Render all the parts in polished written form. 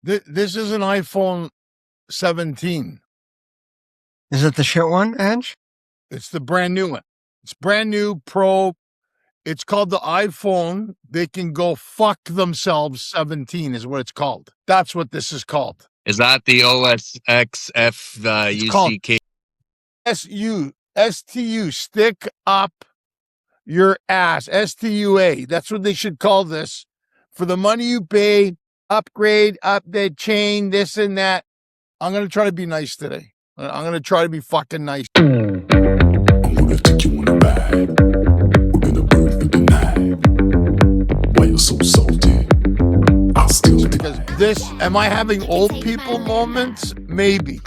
This is an iPhone 17. Is it the shit one, Edge? It's the brand new one. It's brand new Pro. It's called the iPhone. They can go fuck themselves 17 is what it's called. That's what this is called. Is that the OSXF It's called UCK? STU, stick up your ass. STUA. That's what they should call this. For the money you pay, upgrade, update, chain, this and that. I'm going to try to be nice today. I'm going to try to be fucking nice. I'm gonna take you on a ride. We're gonna burn through the night. Why you're so salty? I'll steal Because this, am I having old people moments? Maybe.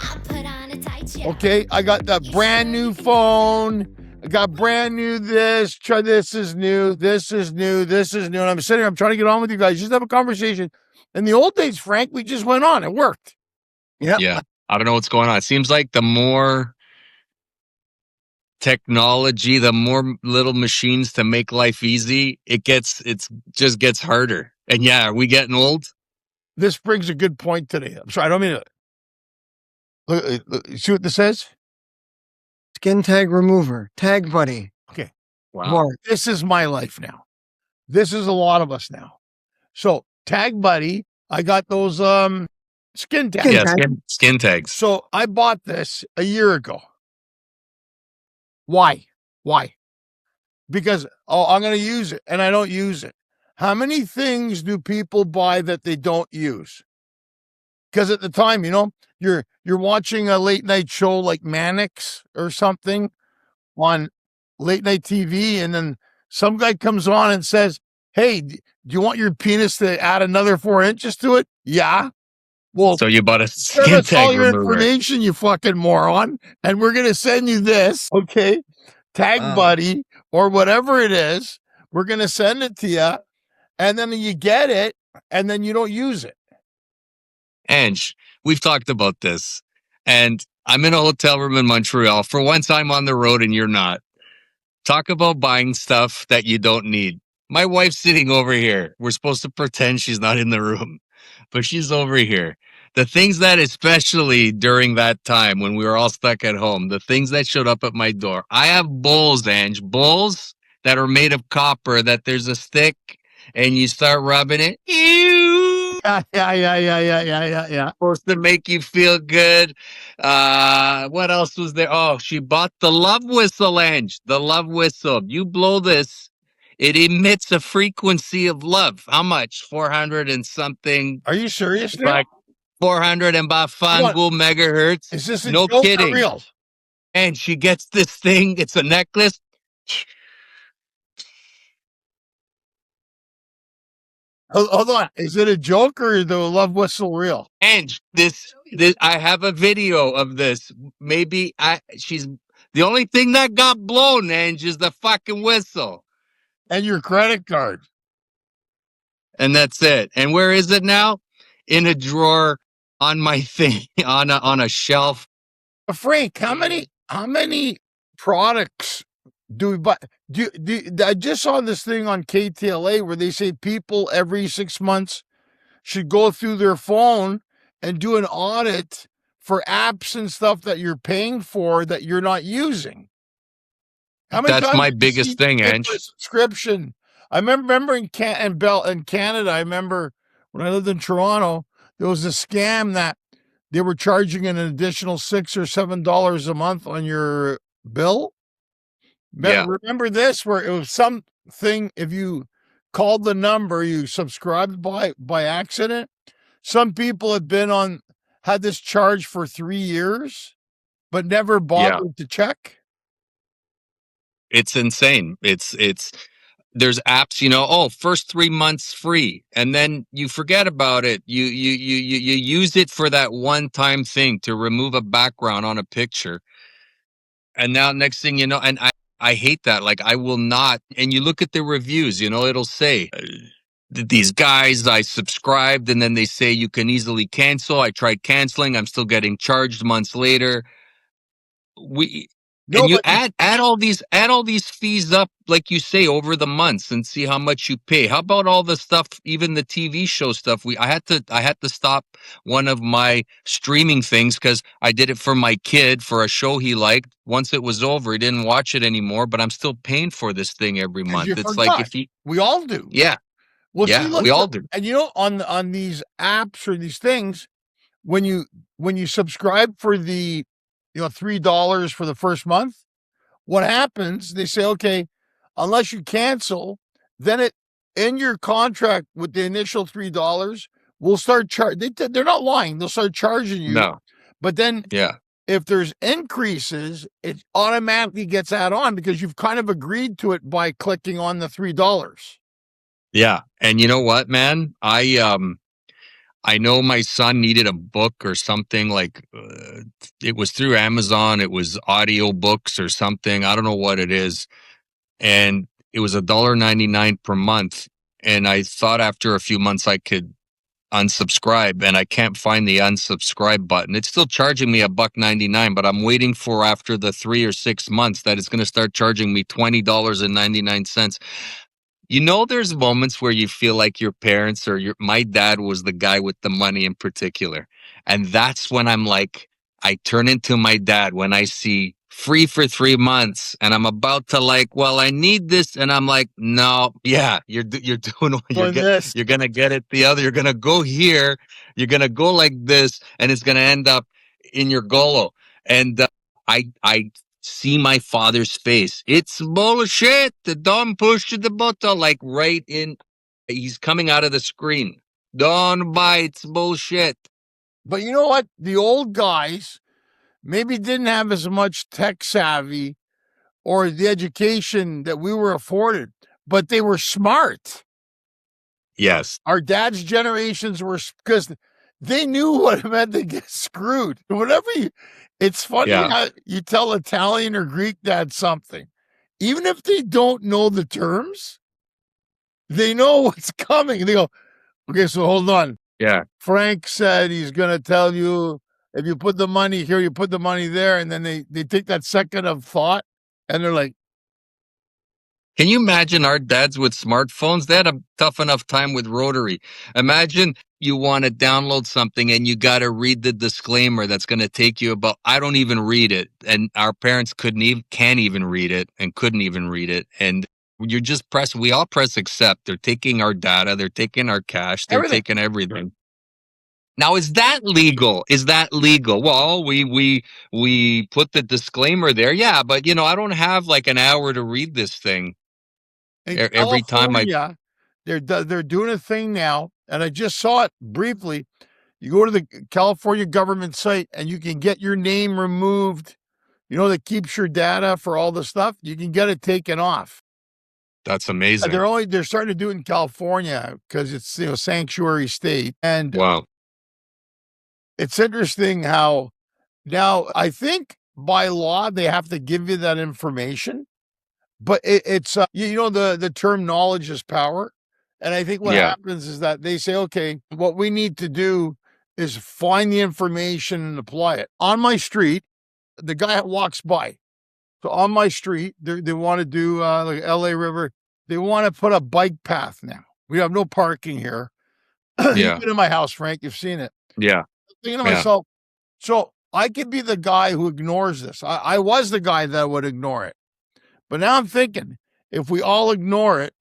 Okay, I got that brand new phone. I got brand new this. Try this is new. This is new. This is new. And I'm sitting here, I'm trying to get on with you guys. Just have a conversation. In the old days, Frank, we just went on. It worked. Yep. Yeah. I don't know what's going on. It seems like the more technology, the more little machines to make life easy, it just gets harder. And yeah, are we getting old? This brings a good point today. I'm sorry, I don't mean to. Look, see what this says? Skin tag remover. Tag buddy. Okay. Wow. Mark. This is my life now. This is a lot of us now. So, Tag Buddy, I got those skin tags. Yeah, skin tags. So, I bought this a year ago. Why? Because, I'm going to use it, and I don't use it. How many things do people buy that they don't use? Because at the time, you're watching a late night show like Mannix or something on late night TV, and then some guy comes on and says, "Hey, do you want your penis to add another 4 inches to it?" Yeah. Well, So you bought a send skin us all tag your remover. information, you fucking moron, and we're gonna send you this, okay? Tag Buddy or whatever it is. We're gonna send it to you, and then you get it, and then you don't use it. Ange, we've talked about this, and I'm in a hotel room in Montreal. For once, I'm on the road and you're not. Talk about buying stuff that you don't need. My wife's sitting over here. We're supposed to pretend she's not in the room, but she's over here. The things that, especially during that time when we were all stuck at home, the things that showed up at my door. I have bowls, Ange, bowls that are made of copper, that there's a stick and you start rubbing it. Ew! Yeah. Supposed to make you feel good. What else was there? Oh, she bought the love whistle, Ange. The love whistle. You blow this, it emits a frequency of love. How much? 400 and something. Are you serious now? Like 400 and bafangu megahertz. Is this a no joke kidding? or real? And she gets this thing. It's a necklace. Hold on. Is it a joke or is the love whistle real? And this I have a video of this. Maybe she's the only thing that got blown, Ange, is the fucking whistle. And your credit card. And that's it. And where is it now? In a drawer on my thing, on a shelf. Frank, how many products do we buy? I just saw this thing on KTLA where they say people every 6 months should go through their phone and do an audit for apps and stuff that you're paying for that you're not using. How many That's times my did you biggest see thing, you pay Ange. for a subscription. I remember in Canada, I remember when I lived in Toronto, there was a scam that they were charging an additional $6 or $7 a month on your bill. Yeah. Remember this, where it was something, if you called the number, you subscribed by accident. Some people had this charge for 3 years, but never bothered to check. It's insane. There's apps, first 3 months free, and then you forget about it. You use it for that one-time thing to remove a background on a picture. And now next thing you know, and I hate that. Like, I will not. And you look at the reviews, it'll say these guys, I subscribed, and then they say you can easily cancel. I tried canceling. I'm still getting charged months later. No, And you but add all these fees up, like you say, over the months and see how much you pay. How about all the stuff, even the TV show stuff? I had to stop one of my streaming things because I did it for my kid for a show he liked. Once it was over, he didn't watch it anymore, but I'm still paying for this thing every because you month. It's like forgot. if you We all do. yeah, Well, see, yeah, look, we all do. and on these apps or these things, when you subscribe for the $3 for the first month, what happens? They say, okay, unless you cancel, then it in your contract with the initial $3, we'll start charging. They're not lying. They'll start charging you, No. but then Yeah. if there's increases, it automatically gets add on because you've kind of agreed to it by clicking on the $3. Yeah. And you know what, man? I know my son needed a book or something like it was through Amazon. It was audio books or something. I don't know what it is. And it was $1.99 per month. And I thought after a few months I could unsubscribe, and I can't find the unsubscribe button. It's still charging me $1.99, but I'm waiting for after the 3 or 6 months that it's going to start charging me $20.99. There's moments where you feel like your parents or my dad was the guy with the money in particular. And that's when I'm like, I turn into my dad when I see free for 3 months and I'm about to well, I need this. And I'm like, no, yeah, you're doing, Doing this. you're going to get it the other, you're going to go here, you're going to go like this, and it's going to end up in your golo. And I see my father's face. It's bullshit. Don't push the button like right in. He's coming out of the screen. Don't buy. It's bullshit. But you know what? The old guys maybe didn't have as much tech savvy or the education that we were afforded, but they were smart. Yes. Our dad's generations were because they knew what it meant to get screwed. It's funny how you tell Italian or Greek dad something, even if they don't know the terms, they know what's coming. They go, okay, so hold on. Yeah. Frank said he's going to tell you if you put the money here, you put the money there. And then they take that second of thought and they're like, can you imagine our dads with smartphones? They had a tough enough time with rotary. Imagine you want to download something and you got to read the disclaimer that's going to take you about, I don't even read it. And our parents can't even read it and couldn't even read it. And you just we all press accept. They're taking our data. They're taking our cash. They're taking everything. Now, is that legal? Is that legal? Well, we put the disclaimer there. Yeah, but I don't have like an hour to read this thing. Every time they're doing a thing now, and I just saw it briefly. You go to the California government site and you can get your name removed, that keeps your data for all the stuff. You can get it taken off. That's amazing. They're starting to do it in California because it's sanctuary state. And wow. It's interesting how now I think by law they have to give you that information, but it's the term knowledge is power. And I think what happens is that they say, okay, what we need to do is find the information and apply it. On my street, the guy walks by. So on my street, they want to do like LA River. They want to put a bike path now. We have no parking here. You've been in my house, Frank. You've seen it. Yeah. Thinking to myself, so I could be the guy who ignores this. I was the guy that would ignore it. But now I'm thinking, if we all ignore it,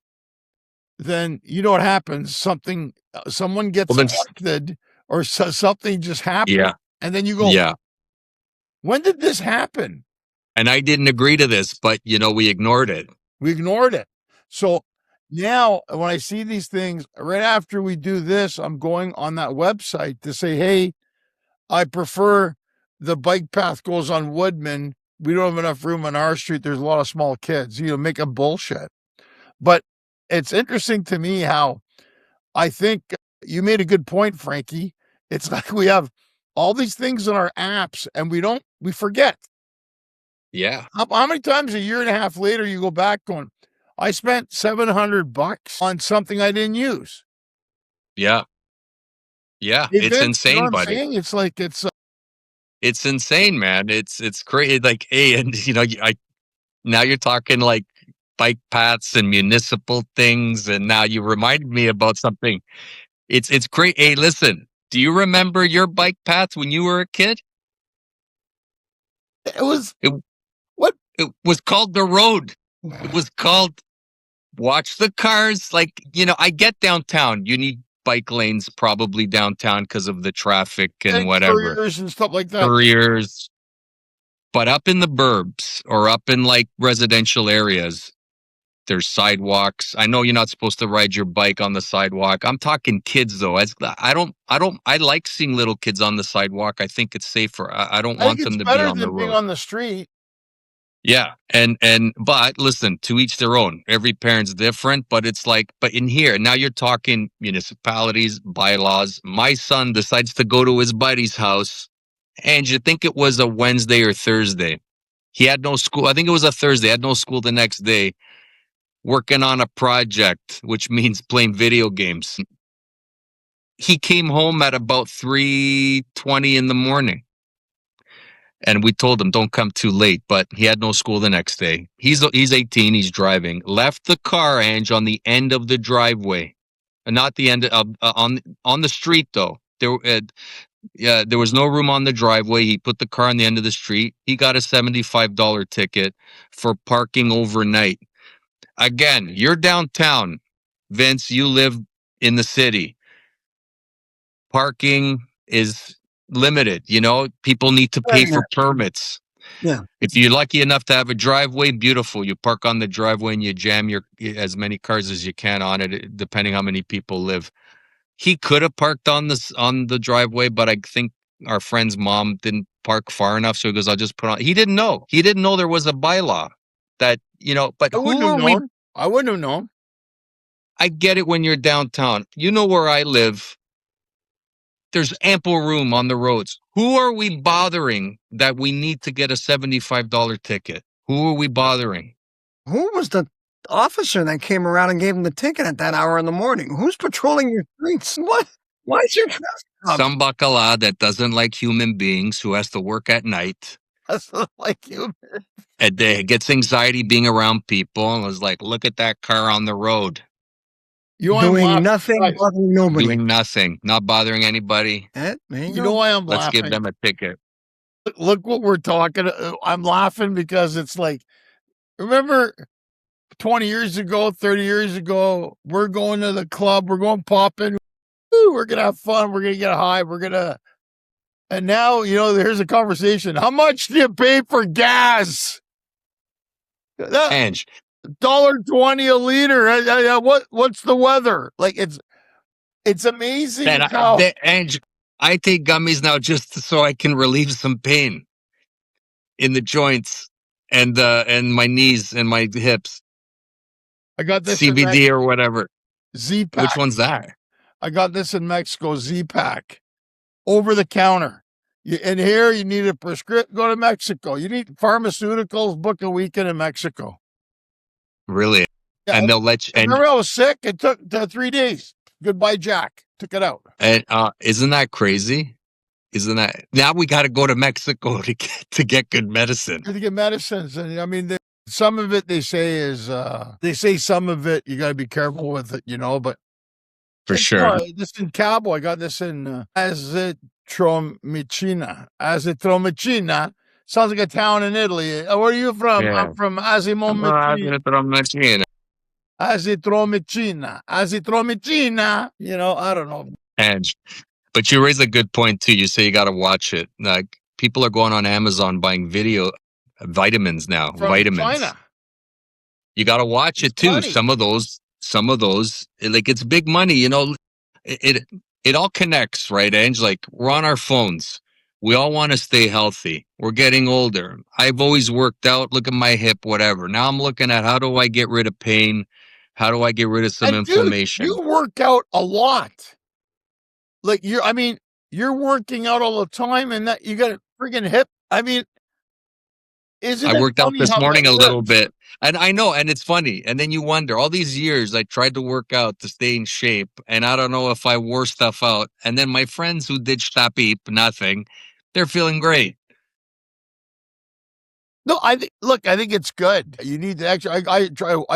then you know what happens? Someone gets elected or something just happens. Yeah. And then you go, when did this happen? And I didn't agree to this, but we ignored it. We ignored it. So now when I see these things, right after we do this, I'm going on that website to say, hey, I prefer the bike path goes on Woodman. We don't have enough room on our street. There's a lot of small kids, make a bullshit. But it's interesting to me how I think you made a good point, Frankie. It's like we have all these things in our apps and we forget. Yeah. How many times a year and a half later you go back going, I spent $700 on something I didn't use. Yeah. Yeah. It's insane, you know what buddy. I'm saying? It's like It's insane, man. It's crazy. Like, hey, and now you're talking like bike paths and municipal things, and now you reminded me about something. It's great. Hey, listen, do you remember your bike path when you were a kid? It was It what? it was called the road. It was called watch the cars. Like, I get downtown. You need bike lanes probably downtown because of the traffic and whatever. Couriers and stuff like that. Couriers. But up in the burbs or up in like residential areas, there's sidewalks. I know you're not supposed to ride your bike on the sidewalk. I'm talking kids though. I like seeing little kids on the sidewalk. I think it's safer. I don't I want think them it's to be better on the than being road. on the street. Yeah. But listen, to each their own. Every parent's different, but it's like, but in here, now you're talking municipalities, bylaws. My son decides to go to his buddy's house, and you think it was a Wednesday or Thursday. He had no school. I think it was a Thursday. Had no school the next day, working on a project, which means playing video games. He came home at about 3:20 in the morning. And we told him don't come too late, but he had no school the next day. He's 18, he's driving. Left the car, Ange, on the end of the driveway. Not the end of on the street though. There was no room on the driveway. He put the car on the end of the street. He got a $75 ticket for parking overnight. Again, you're downtown. Vince, you live in the city. Parking is limited. People need to pay for permits. Yeah. If you're lucky enough to have a driveway, beautiful. You park on the driveway and you jam as many cars as you can on it, depending how many people live. He could have parked on the driveway, but I think our friend's mom didn't park far enough, so he goes, "I'll just put on." He didn't know. He didn't know there was a bylaw that. But I wouldn't who have are we? known. I wouldn't have known. I get it when you're downtown. You know where I live. There's ample room on the roads. Who are we bothering that we need to get a $75 ticket? Who are we bothering? Who was the officer that came around and gave him the ticket at that hour in the morning? Who's patrolling your streets? What? Why is your traffic up? Some bacala that doesn't like human beings, who has to work at night. That's not like you. And gets anxiety being around people and was like, look at that car on the road. Doing nothing, bothering nobody. Doing nothing, not bothering anybody. There You know why I'm Let's laughing? give them a ticket. Look what we're talking. I'm laughing because it's like, remember 20 years ago, 30 years ago, we're going to the club, we're going popping, we're going to have fun, we're going to get high, and now, here's a conversation. How much do you pay for gas? Ange, $1.20 a liter. What's the weather? Like, it's amazing. Ange, I take gummies now just so I can relieve some pain in the joints and my knees and my hips. I got this CBD or whatever. Z-Pack. Which one's that? I got this in Mexico, Z-Pack. Over the counter. And here you need a prescription, go to Mexico. You need pharmaceuticals, book a weekend in Mexico. Really? Yeah, and they'll let you. Remember, I was sick. It took 3 days. Goodbye, Jack. Took it out. And isn't that crazy? Isn't that now we got to go to Mexico to get good medicine? To get medicines, and I mean, some of it they say is some of it you got to be careful with it, but for sure. This in Cabo, I got this in Azithromycin. Azithromycin sounds like a town in Italy. Where are you from? Yeah. I'm from Azithromycin. Azithromycin. I don't know. But you raise a good point too. You say you got to watch it. Like people are going on Amazon buying vitamins now. From vitamins. China. You got to watch it too. Money. Some of those, like it's big money. It all connects, right, Ange? Like we're on our phones. We all want to stay healthy. We're getting older. I've always worked out. Look at my hip, whatever. Now I'm looking at how do I get rid of pain? How do I get rid of some inflammation? Dude, you work out a lot. Like you're working out all the time, and that you got a freaking hip. I mean, I worked out this morning a little bit, and I know, and it's funny. And then you wonder, all these years I tried to work out to stay in shape, and I don't know if I wore stuff out. And then my friends who did stapip, nothing, They're feeling great. No, I think. Look, I think it's good. You need to actually. I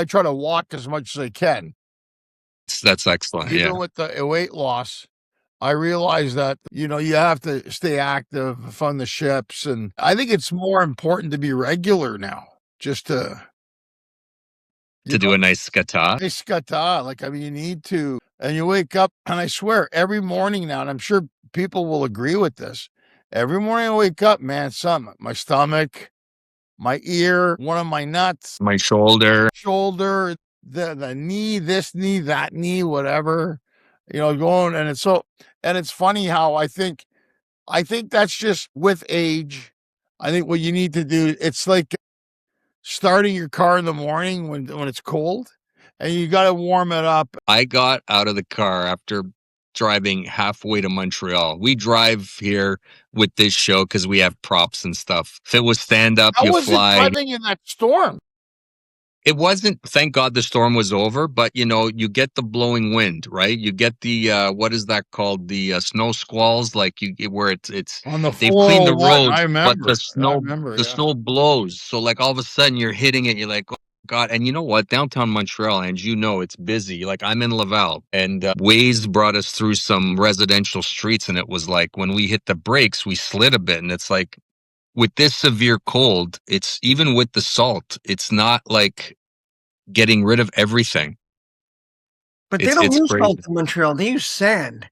try to walk as much as I can. That's excellent. Even Yeah. with the weight loss, I realize that you have to stay active, fund the ships, and I think it's more important to be regular now. Just to To do a nice skata. nice skata. Like, I mean, you need to, and you wake up, and I swear, every morning now, and I'm sure people will agree with this. Every morning I wake up, man, something, my stomach, my ear, one of my nuts, My shoulder. the knee, this knee, that knee, whatever, going, and it's funny how I think that's just with age. I think what you need to do, it's like starting your car in the morning when it's cold, and you got to warm it up. I got out of the car after driving halfway to Montreal. We drive here with this show because we have props and stuff. If it was stand up, How you was it fly. driving in that storm? It wasn't, thank God the storm was over, but you get the blowing wind, right? You get the what is that called? The snow squalls, like where it's On the they've cleaned the 401, roads, I but remember. I remember, the yeah. snow blows. So like all of a sudden you're hitting it, you're like, oh God. And you know what? Downtown Montreal, and it's busy. Like I'm in Laval, and Waze brought us through some residential streets, and it was like when we hit the brakes, we slid a bit, and it's like with this severe cold, it's even with the salt, it's not like getting rid of everything. But they It's don't use crazy. salt in Montreal. They use sand.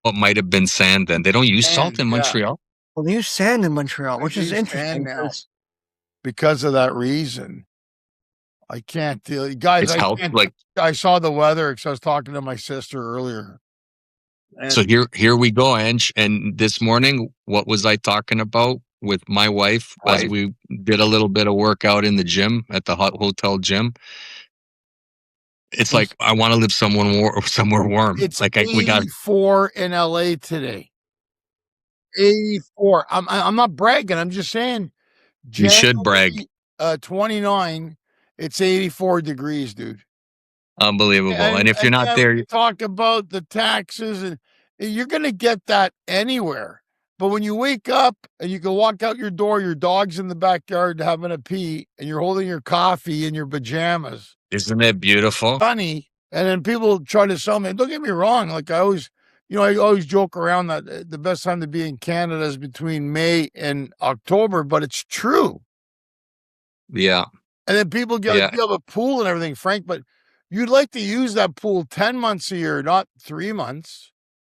What might have been sand then. They don't use salt Sand, in yeah. Montreal. Well, they use sand in Montreal, which They is use sand interesting now. 'cause Because of that reason. I can't deal, guys. It's I health. can't. Like I saw the weather because I was talking to my sister earlier. so here we go, Ange. And this morning, what was I talking about with my wife as we did a little bit of workout in the gym at the hotel gym? It's like I want to live somewhere warm. It's Like we got 84 in LA today. 84. I'm not bragging. I'm just saying. you should brag. January 29. It's 84 degrees, dude. Unbelievable. And if you're not again, there, we talk about the taxes, and you're going to get that anywhere. But when you wake up and you can walk out your door, your dog's in the backyard having a pee, and you're holding your coffee in your pajamas. isn't it beautiful? Funny. And then people try to sell me. Don't get me wrong. Like I always joke around that the best time to be in Canada is between May and October, but it's true. Yeah. And then people you have a pool and everything, Frank, but you'd like to use that pool 10 months a year, not 3 months.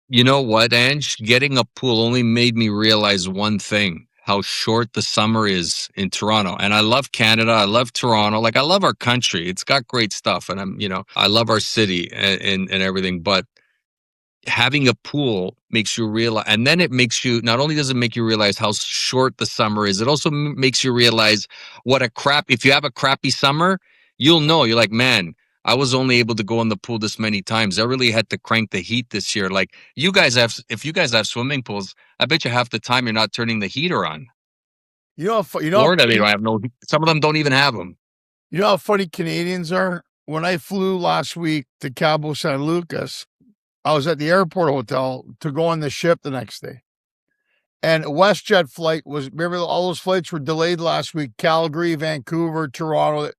You know what, Ange? Getting a pool only made me realize one thing, how short the summer is in Toronto. And I love Canada. I love Toronto. Like I love our country. It's got great stuff. And I love our city and everything. But having a pool makes you realize, and then it makes you, not only does it make you realize how short the summer is, it also makes you realize if you have a crappy summer, you'll know. You're like, man, I was only able to go in the pool this many times. I really had to crank the heat this year. Like if you guys have swimming pools, I bet you half the time you're not turning the heater on. Florida, they don't have some of them don't even have them. You know how funny Canadians are? When I flew last week to Cabo San Lucas, I was at the airport hotel to go on the ship the next day. And WestJet flight remember all those flights were delayed last week, Calgary, Vancouver, Toronto.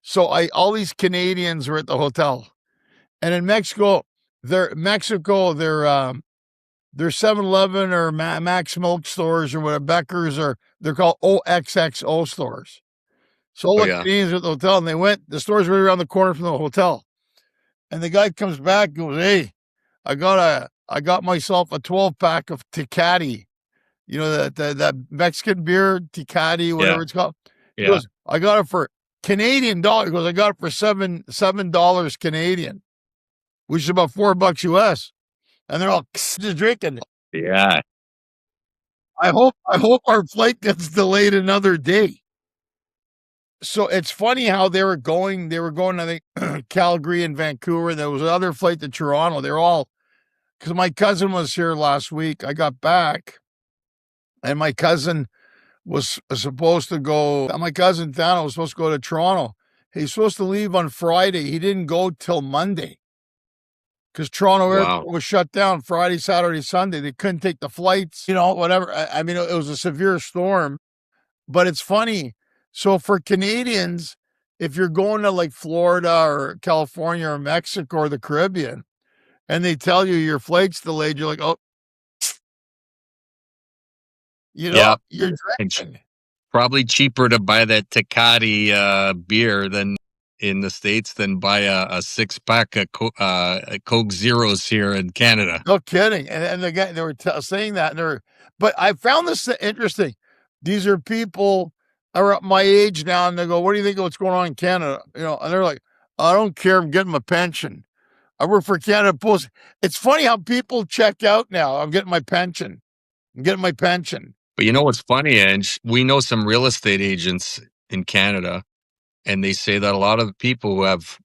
So all these Canadians were at the hotel. And in Mexico, their 7-Eleven or Max Milk stores or whatever, Becker's, they're called OXXO stores. So all the Canadians were at the hotel, and the store's right around the corner from the hotel. And the guy comes back and goes, "Hey, I got myself a 12-pack of Tecate. You know, that Mexican beer, Tecate, whatever it's called." He goes, "I got it for Canadian dollars." He goes, "I got it for $7 Canadian, which is about $4 US." And they're all just drinking it. Yeah. I hope our flight gets delayed another day. So it's funny how they were going, I think, Calgary and Vancouver. There was another flight to Toronto. They're all, because my cousin was here last week. I got back, and my cousin was supposed to go, my cousin Thano was supposed to go to Toronto. He's supposed to leave on Friday. He didn't go till Monday because Toronto Wow. airport was shut down Friday, Saturday, Sunday. They couldn't take the flights, whatever. I mean, it was a severe storm, but it's funny. So for Canadians, if you're going to like Florida or California or Mexico or the Caribbean, and they tell you your flight's delayed, you're like, oh, Yep. you're And drinking. probably cheaper to buy that Tecate beer than in the States than buy a 6-pack of Coke Zeros here in Canada. No kidding. And the guy, they were saying that, but I found this interesting. These are people are my age now, and they go, "What do you think of what's going on in Canada?" And they're like, "I don't care. I'm getting my pension. I work for Canada Post." It's funny how people check out now. I'm getting my pension. I'm getting my pension. But you know what's funny, Ange? We know some real estate agents in Canada, and they say that a lot of the people who have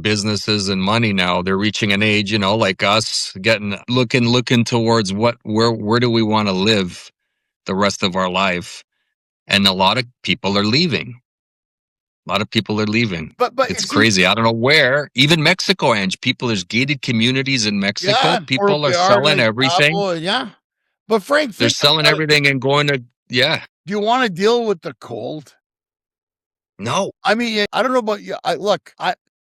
businesses and money now, they're reaching an age, like us, looking towards where do we want to live the rest of our life. And a lot of people are leaving. A lot of people are leaving. But It's see, crazy. I don't know where. Even Mexico, Ange. There's gated communities in Mexico. People are selling everything. Yeah. But Frank, They're selling everything and going to, yeah. Do you want to deal with the cold? No. I mean, I don't know about you.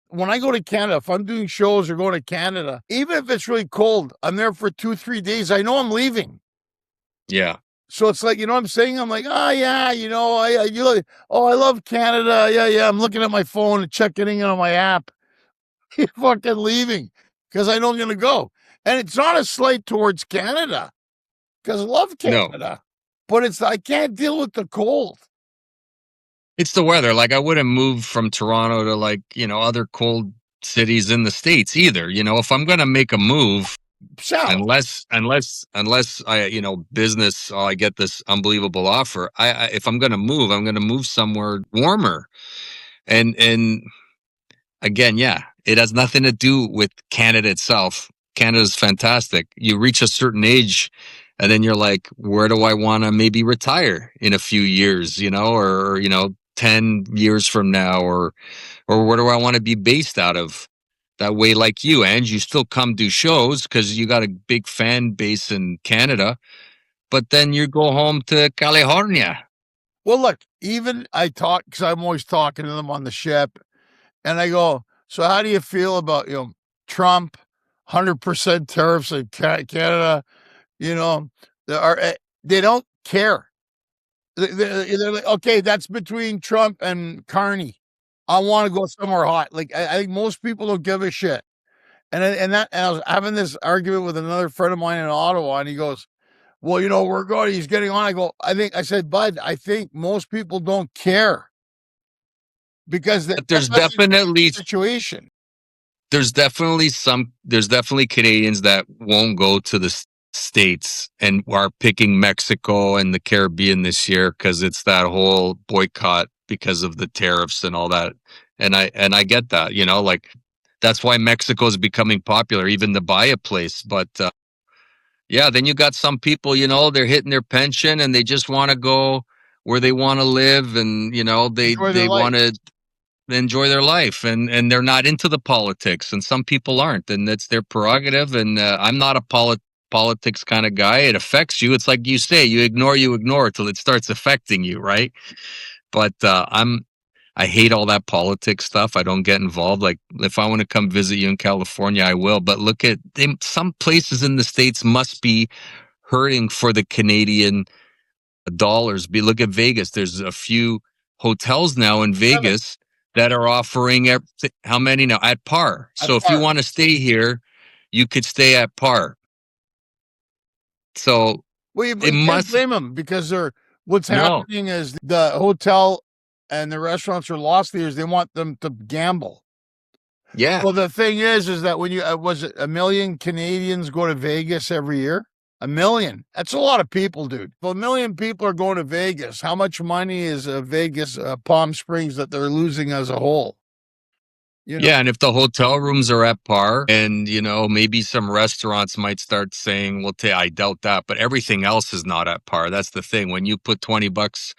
When I go to Canada, if I'm doing shows or going to Canada, even if it's really cold, I'm there for 2-3 days. I know I'm leaving. Yeah. So it's like, what I'm saying? I'm like, oh yeah, I love Canada. Yeah. I'm looking at my phone and checking in on my app. You're fucking leaving because I know I'm going to go. And it's not a slight towards Canada because I love Canada, No. but I can't deal with the cold. It's the weather. Like I wouldn't move from Toronto to other cold cities in the States either. If I'm going to make a move, South. unless I, business, I get this unbelievable offer. If I'm going to move, I'm going to move somewhere warmer. And again, yeah, it has nothing to do with Canada itself. Canada's fantastic. You reach a certain age and then you're like, where do I want to maybe retire in a few years, or 10 years from now, or where do I want to be based out of? That way, like you, Ange, you still come do shows because you got a big fan base in Canada, but then you go home to California. Well, look, even because I'm always talking to them on the ship, and I go, so how do you feel about, Trump, 100% tariffs in Canada? They don't care. They're like, okay, that's between Trump and Carney. I want to go somewhere hot. Like I think most people don't give a shit. And I was having this argument with another friend of mine in Ottawa, and he goes, "Well, we're going." He's getting on. I said, Bud, I think most people don't care because There's definitely situation. There's definitely Canadians that won't go to the States and are picking Mexico and the Caribbean this year because it's that whole boycott because of the tariffs and all that. And I get that, like that's why Mexico is becoming popular, even to buy a place. But yeah, then you got some people, they're hitting their pension and they just want to go where they want to live, and they want to enjoy their life, and they're not into the politics, and some people aren't, and that's their prerogative. And I'm not a politics kind of guy. It affects you. It's like you say, you ignore till it starts affecting you, right? But I hate all that politics stuff. I don't get involved. Like if I want to come visit you in California, I will. But look at some places in the States must be hurting for the Canadian dollars. Look at Vegas. There's a few hotels now in Vegas that are offering how many now? At par. So if you want to stay here, you could stay at par. So you can't blame them because what's happening is the hotel and the restaurants are loss leaders. They want them to gamble. Yeah. Well, the thing is that when was it 1 million Canadians go to Vegas every year? 1 million. That's a lot of people, dude. If 1 million people are going to Vegas, how much money is Vegas, Palm Springs that they're losing as a whole? Yeah, and if the hotel rooms are at par, and maybe some restaurants might start saying, "Well, I doubt that," but everything else is not at par. That's the thing. When you put $20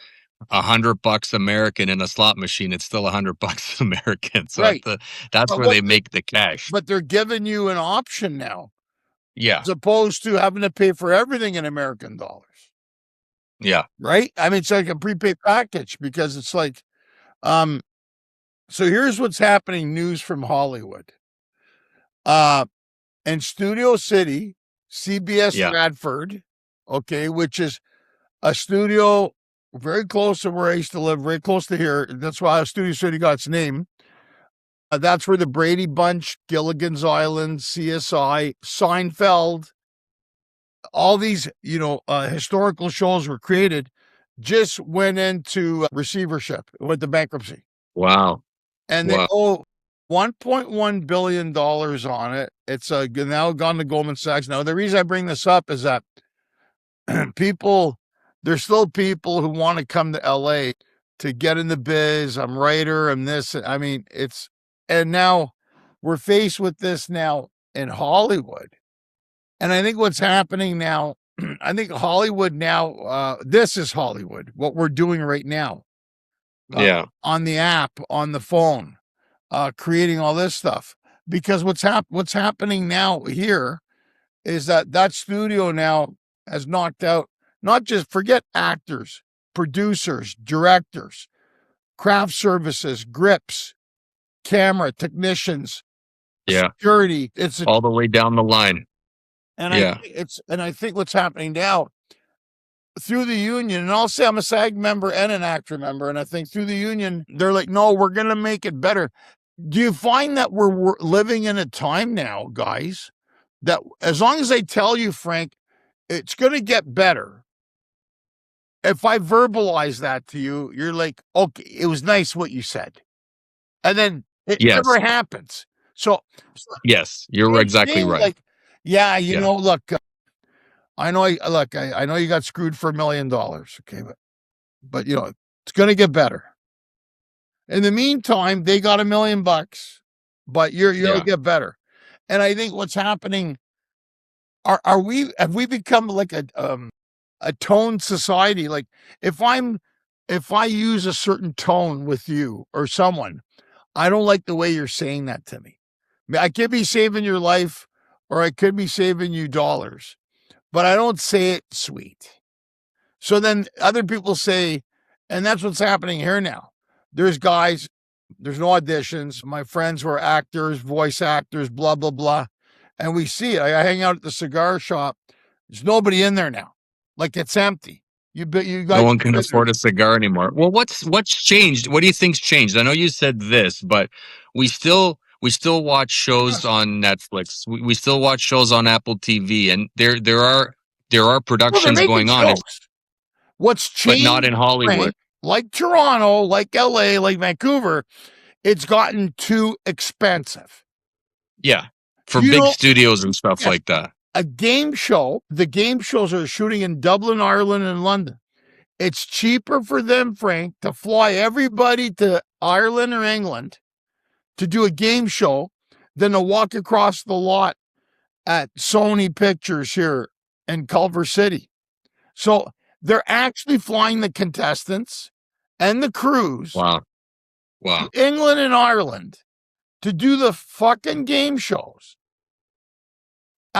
$100 American in a slot machine, it's still $100 American. So Right. that's But where they make the cash. But they're giving you an option now, Yeah. as opposed to having to pay for everything in American dollars. Yeah. Right? I mean, it's like a prepaid package because it's like, so here's what's happening. News from Hollywood. In Studio City, CBS Yeah. Radford, okay, which is a studio very close to where I used to live, very close to here. That's why Studio City got its name. That's where the Brady Bunch, Gilligan's Island, CSI, Seinfeld, all these, historical shows were created, just went into receivership, went to bankruptcy. Wow. And they owe $1.1 billion on it. It's now gone to Goldman Sachs. Now, the reason I bring this up is that there's still people who want to come to LA to get in the biz. I'm writer, I'm this. I mean, and now we're faced with this now in Hollywood. And I think what's happening now, I think Hollywood now, this is Hollywood, what we're doing right now. Yeah. On the app, on the phone, creating all this stuff. Because what's happening now here is that studio now has knocked out, not just forget actors, producers, directors, craft services, grips, camera technicians, Yeah. security. It's all the way down the line. and Yeah. I think what's happening now through the union, and I'll say I'm a SAG member and an actor member, and I think through the union, they're like, no, we're going to make it better. Do you find that we're living in a time now, guys, that as long as they tell you, Frank, it's going to get better. If I verbalize that to you, you're like, okay, it was nice what you said. And then it never happens. So yes, you're exactly right. Like, yeah, look, I know you got screwed for $1 million. Okay. But it's going to get better. In the meantime, they got $1 million, but you'll get better. And I think what's happening, have we become like a tone society? Like if I use a certain tone with you or someone, I don't like the way you're saying that to me. I could be saving your life or I could be saving you dollars, but I don't say it sweet. So then other people say, and that's what's happening here now. There's guys, there's no auditions. My friends who are actors, voice actors, blah, blah, blah. And we see it. I hang out at the cigar shop. There's nobody in there now. Like it's empty. You guys. No one can afford a cigar anymore. Well, what's changed? What do you think's changed? I know you said this, but we still watch shows on Netflix. We still watch shows on Apple TV, and there are productions going on. What's changed? But not in Hollywood. Like Toronto, like LA, like Vancouver, it's gotten too expensive. Yeah. For big studios and stuff like that. A game show, the game shows are shooting in Dublin, Ireland, and London. It's cheaper for them, Frank, to fly everybody to Ireland or England to do a game show than to walk across the lot at Sony Pictures here in Culver City. So they're actually flying the contestants and the crews to England and to do the fucking game shows.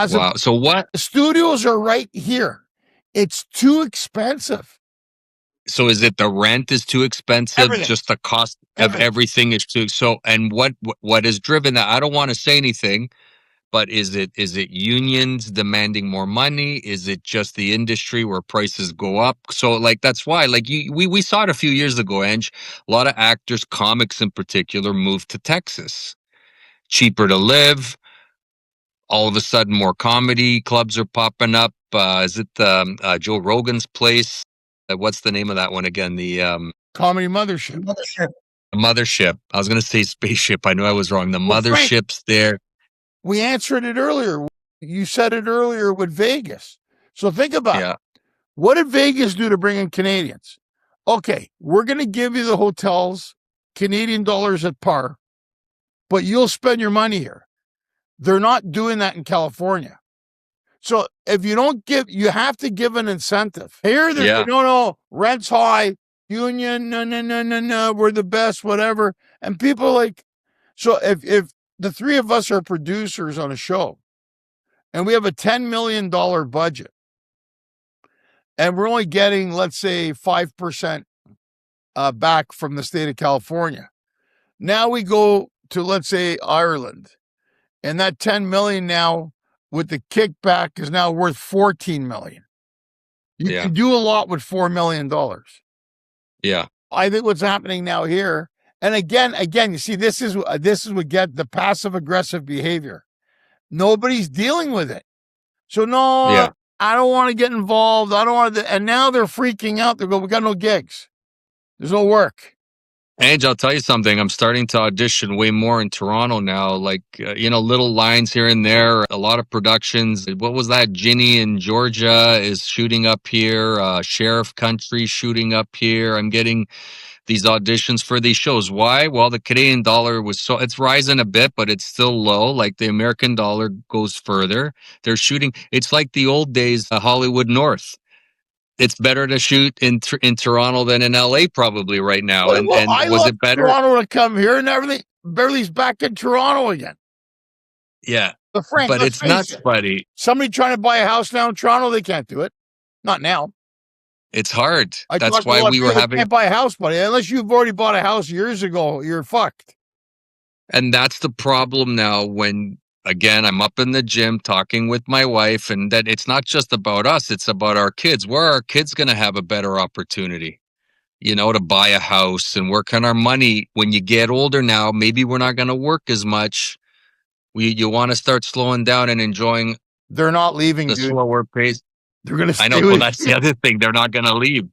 So what? Studios are right here. It's too expensive. So is it the rent is too expensive? Everything. Just the cost of everything is too. So, and what has driven that? I don't want to say anything, but is it unions demanding more money? Is it just the industry where prices go up? So like, that's why, like we saw it a few years ago, Ange, a lot of actors, comics in particular, moved to Texas. Cheaper to live. All of a sudden, more comedy clubs are popping up. Is it Joe Rogan's place? What's the name of that one again? The Comedy Mothership. Mothership. I was going to say spaceship. I knew I was wrong. The Mothership's there. We answered it earlier. You said it earlier with Vegas. So think about it. What did Vegas do to bring in Canadians? Okay, we're going to give you the hotels, Canadian dollars at par, but you'll spend your money here. They're not doing that in California. So if you don't give, you have to give an incentive. Here, no, rent's high. union, no, we're the best, whatever. And people are like, so if the three of us are producers on a show and we have a $10 million budget and we're only getting, let's say, 5% back from the state of California. Now we go to, let's say, Ireland, and that 10 million now with the kickback is now worth 14 million. You Yeah. can do a lot with $4 million. Yeah. I think what's happening now here, and again, you see, this is what get the passive aggressive behavior. Nobody's dealing with it. So no, Yeah. I don't want to get involved. I don't want to, and now they're freaking out. They go, we got no gigs. There's no work. Ange, I'll tell you something. I'm starting to audition way more in Toronto now. Like, little lines here and there. A lot of productions. What was that? Ginny in Georgia is shooting up here. Sheriff Country shooting up here. I'm getting these auditions for these shows. Why? Well, the Canadian dollar it's rising a bit, but it's still low. Like the American dollar goes further. They're shooting. It's like the old days, Hollywood North. It's better to shoot in Toronto than in LA probably right now. Well, And I was love it better? Toronto to come here and everything. Beverly's back in Toronto again. Yeah. But Frank, But let's it's face nuts, it. buddy. Somebody trying to buy a house now in Toronto, they can't do it. Not now. It's hard. I That's talked to a why lot of we were people that having, can't buy a house, buddy. Unless you've already bought a house years ago, you're fucked. and that's the problem now when, again, I'm up in the gym talking with my wife, and that it's not just about us, it's about our kids. Where are our kids going to have a better opportunity, to buy a house and work on our money? When you get older now, maybe we're not going to work as much. You want to start slowing down and enjoying They're not leaving, the dude. slower pace. They're going to stay I know. Well, with that's the other thing. They're not going to leave.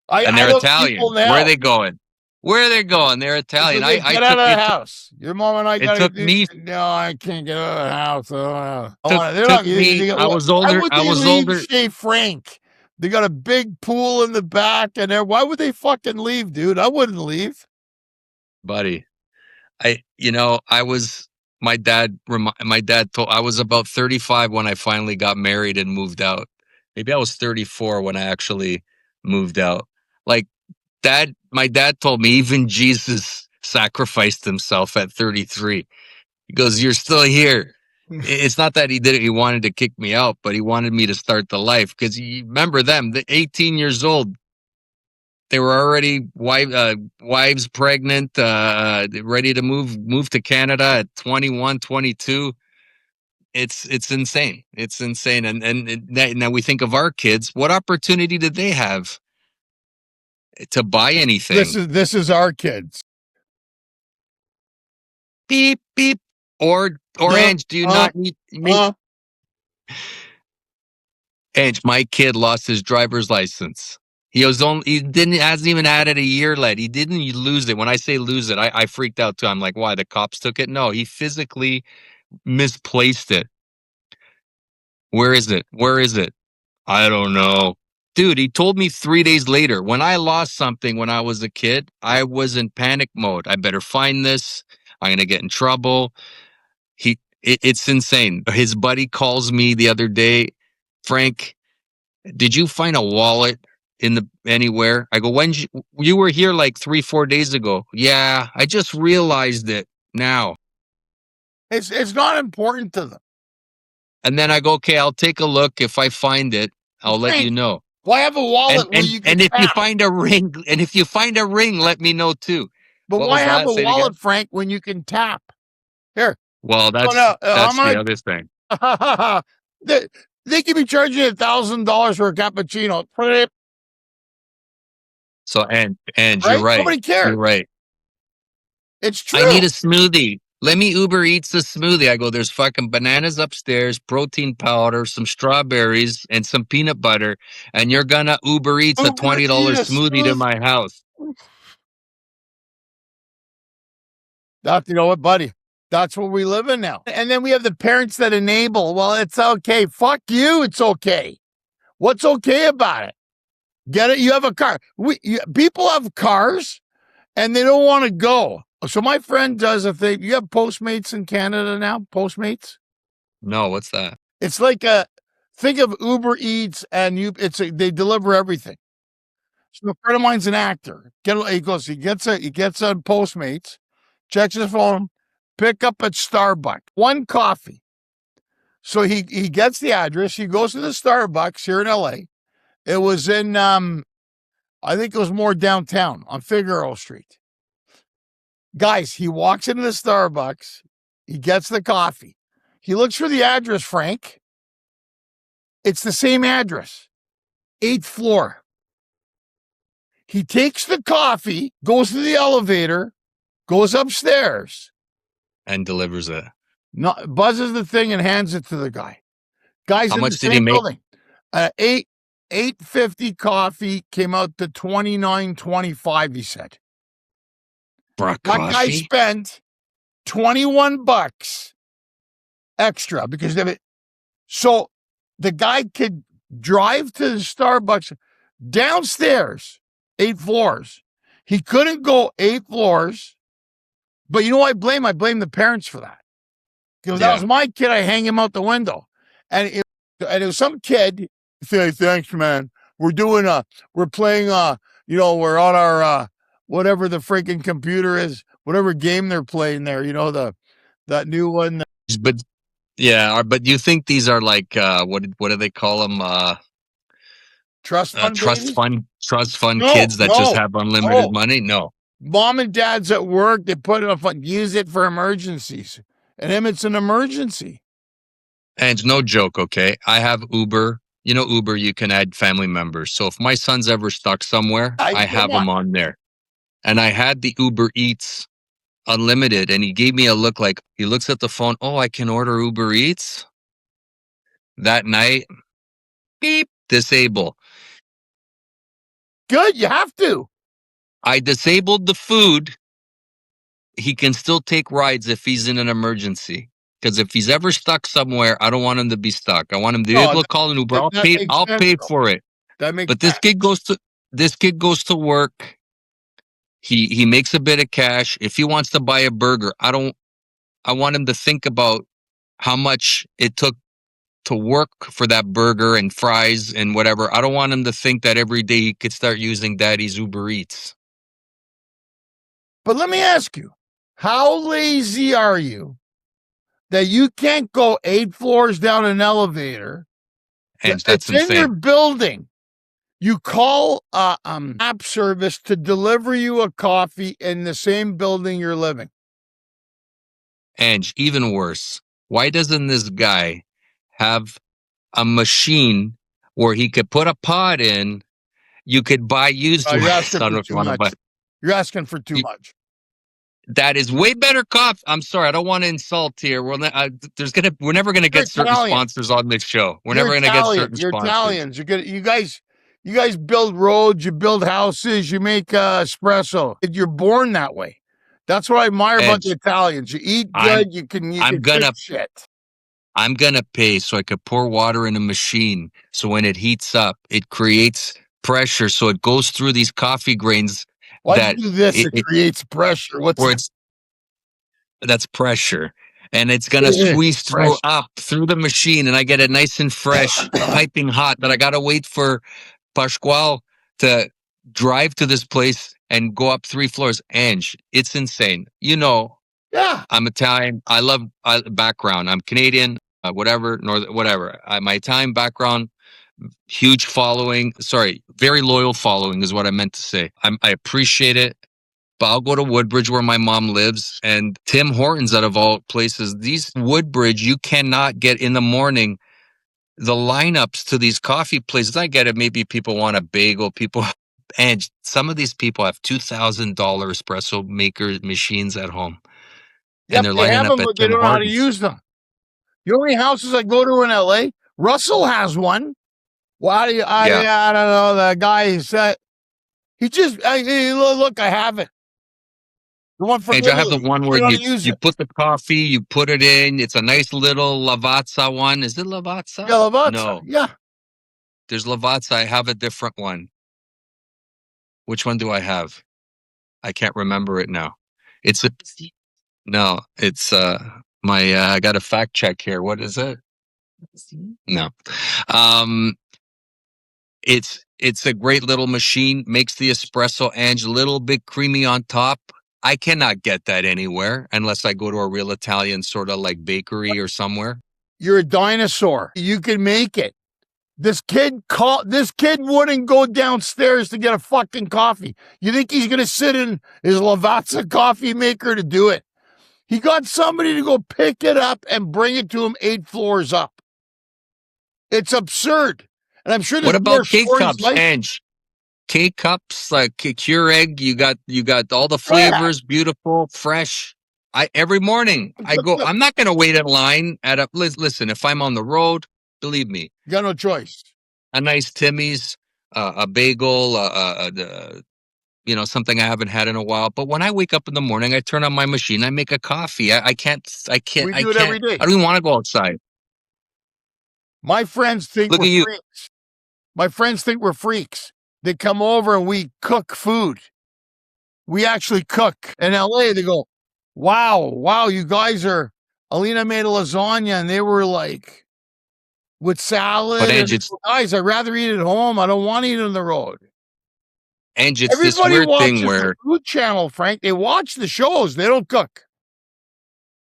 And I they're know Italian. people now. Where are they going? Where are they going? They're Italian. Get I out took of the it. house. Your mom and I It got took me. No, I can't get out of the house. Took me. I was older. Why would I they was leave, older, Shea Frank? They got a big pool in the back, and there. Why would they fucking leave, dude? I wouldn't leave, buddy. I was. My dad told I was about 35 when I finally got married and moved out. Maybe I was 34 when I actually moved out. Like my dad told me even Jesus sacrificed himself at 33. He goes, "You're still here." It's not that he did it. He wanted to kick me out, but he wanted me to start the life. Because you remember them, the 18 years old, they were already wives pregnant, ready to move to Canada at 21, 22. It's insane. It's insane. And now we think of our kids. What opportunity did they have to buy anything? This is our kids. Beep beep. Or Ange, do you not need me? Ange, my kid lost his driver's license. Hasn't even had it a year yet. He didn't lose it. When I say lose it, I freaked out too. I'm like, why? The cops took it? No, he physically misplaced it. Where is it? I don't know. Dude, he told me 3 days later. When I lost something when I was a kid, I was in panic mode. I better find this. I'm going to get in trouble. It's insane. His buddy calls me the other day. Frank, did you find a wallet anywhere? I go, when you were here like 3-4 days ago. Yeah, I just realized it now. It's not important to them. And then I go, okay, I'll take a look. If I find it, I'll let you know. Why have a wallet where you can and if tap? you find a ring, let me know too. But why have a wallet, Frank, when you can tap? Here. Well, that's the other thing. They could be charging you $1,000 for a cappuccino. So and Right? you're right. Nobody cares. You're right. It's true. I need a smoothie. Let me Uber Eats the smoothie. I go, there's fucking bananas upstairs, protein powder, some strawberries, and some peanut butter, and you're gonna Uber Eats a $20 smoothie to my house. You know what, buddy? That's what we live in now. And then we have the parents that enable. Well, it's okay. Fuck you. It's okay. What's okay about it? Get it? You have a car. People have cars and they don't want to go. So my friend does a thing. You have Postmates in Canada now? Postmates? No, what's that? It's like think of Uber Eats and they deliver everything. So a friend of mine's an actor. He gets on Postmates, checks his phone, pick up at Starbucks, one coffee. So he gets the address. He goes to the Starbucks here in LA. It was in I think it was more downtown on Figueroa Street. Guys, he walks into the Starbucks. He gets the coffee. He looks for the address, Frank. It's the same address, 8th floor. He takes the coffee, goes to the elevator, goes upstairs, and delivers it. no, buzzes the thing and hands it to the guy. Guy's How in much the did he same make? building. $8.50 coffee came out to $29.25. He said For a that guy coffee? spent $21 extra because of it. So the guy could drive to the Starbucks downstairs, 8 floors. He couldn't go 8 floors. But you know what I blame? I blame the parents for that. Because that was my kid, I hang him out the window. And it was some kid say, thanks, man. We're playing, we're on our, whatever the freaking computer is, whatever game they're playing there, that new one. But but you think these are like, what do they call them? Trust fund Trust fund No, kids that just no, have unlimited no. money? No. Mom and dad's at work. They put it on, use it for emergencies. And him, it's an emergency. And no joke, okay? I have Uber. You know, Uber, you can add family members. So if my son's ever stuck somewhere, I have him on there. And I had the Uber Eats unlimited, and he gave me a look like, he looks at the phone, oh, I can order Uber Eats? That night, beep, disable. Good, you have to. I disabled the food. He can still take rides if he's in an emergency. Because if he's ever stuck somewhere, I don't want him to be stuck. I want him to be able to call an Uber. I'll pay for it. That makes But this kid goes to work. He makes a bit of cash. If he wants to buy a burger, I want him to think about how much it took to work for that burger and fries and whatever. I don't want him to think that every day he could start using daddy's Uber Eats. But let me ask you, how lazy are you that you can't go 8 floors down an elevator? And that's insane. In your building. You call app service to deliver you a coffee in the same building you're living. And even worse, why doesn't this guy have a machine where he could put a pod in? You could buy used You're ones. You're asking for too much. That is way better coffee. I'm sorry, I don't want to insult here. We're never gonna get certain sponsors on this show. We're never gonna get certain sponsors. You're Italians. You guys build roads, you build houses, you make espresso. You're born that way. That's what I admire about the Italians. You eat good, you can fix shit. I'm gonna pay so I could pour water in a machine. So when it heats up, it creates pressure. So it goes through these coffee grains. Why do this? It creates pressure. That's pressure. And it's going to squeeze through the machine, and I get it nice and fresh, piping hot, that I got to wait for Pasquale to drive to this place and go up 3 floors. Ange, it's insane. Yeah. I'm Italian. I love background. I'm Canadian, whatever. My Italian background, huge following. Sorry, very loyal following is what I meant to say. I appreciate it. But I'll go to Woodbridge where my mom lives, and Tim Hortons, out of all places. These Woodbridge, you cannot get in the morning. The lineups to these coffee places, I get it. Maybe people want a bagel. And some of these people have $2,000 espresso maker machines at home. And they're lining up at Tim Hortons. They don't know how to use them. You know how many houses I go to in LA? Russell has one. Well, I don't know. The guy said, look, I have it. The one for I have the one where you put the coffee, you put it in. It's a nice little Lavazza one. Is it Lavazza? Yeah, Lavazza. No. Yeah. There's Lavazza. I have a different one. Which one do I have? I can't remember it now. I got a fact check here. What is it? No. It's a great little machine, makes the espresso and a little bit creamy on top. I cannot get that anywhere unless I go to a real Italian sort of like bakery or somewhere. You're a dinosaur. You can make it. This kid wouldn't go downstairs to get a fucking coffee. You think he's going to sit in his Lavazza coffee maker to do it? He got somebody to go pick it up and bring it to him 8 floors up. It's absurd. And I'm sure there's What about K stories cups, like Ange? K cups, like Keurig. You got all the flavors, beautiful, fresh. Every morning I go. I'm not going to wait in line at a. Listen, if I'm on the road, believe me, You got no choice. a nice Timmy's, a bagel, something I haven't had in a while. But when I wake up in the morning, I turn on my machine, I make a coffee. I can't. We do it every day. I don't even want to go outside. My friends think Look we're at you. freaks. My friends think we're freaks. They come over and we cook food. We actually cook. In LA, they go, wow, you guys are. Alina made a lasagna and they were like, with salad. But Ange, guys, I'd rather eat at home. I don't want to eat on the road. Ange, it's Everybody this weird watches thing where the Food Channel, Frank. They watch the shows. They don't cook.